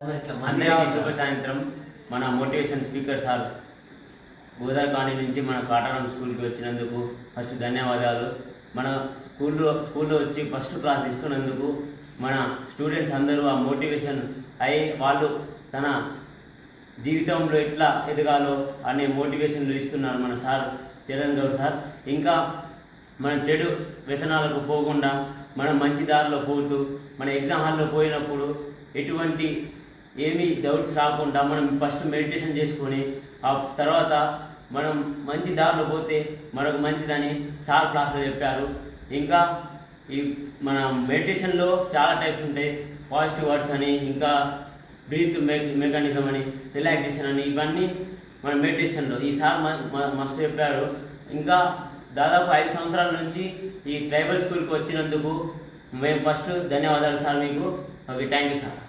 అందరికీ శుభ సాయంత్రం. మన motivation speaker sir Godavari colony నుంచి మన కాటారం స్కూల్కి వచ్చినందుకు ఫస్ట్ ధన్యవాదాలు. మన స్కూల్లో వచ్చి ఫస్ట్ క్లాస్ తీసుకున్నందుకు మన స్టూడెంట్స్ అందరూ ఆ మోటివేషన్ అయ్యి వాళ్ళు తన జీవితంలో ఎట్లా ఎదగాలో అనే మోటివేషన్లు ఇస్తున్నారు మన సార్ చరణ్ గౌడ్ సార్. ఇంకా మన చెడు వ్యసనాలకు పోకుండా మనం మంచి దారిలో పోతూ మన ఎగ్జామ్ హాల్లో పోయినప్పుడు ఎటువంటి ఏమీ డౌట్స్ రాకుండా మనం ఫస్ట్ మెడిటేషన్ చేసుకొని ఆ తర్వాత మనం మంచి దారిలో పోతే మనకు మంచిదని సార్ క్లాస్లో చెప్పారు. ఇంకా ఈ మన మెడిటేషన్లో చాలా టైప్స్ ఉంటాయి. పాజిటివ్ వర్డ్స్ అని, ఇంకా బ్రీత్ మెకానిజం అని, రిలాక్సేషన్ అని, ఇవన్నీ మన మెడిటేషన్లో ఈ సార్ మస్తు చెప్పారు. ఇంకా దాదాపు 5 సంవత్సరాల నుంచి ఈ ట్రైబల్ స్కూల్కి వచ్చినందుకు మేము ఫస్ట్ ధన్యవాదాలు సార్ మీకు. Okay, thank you sir.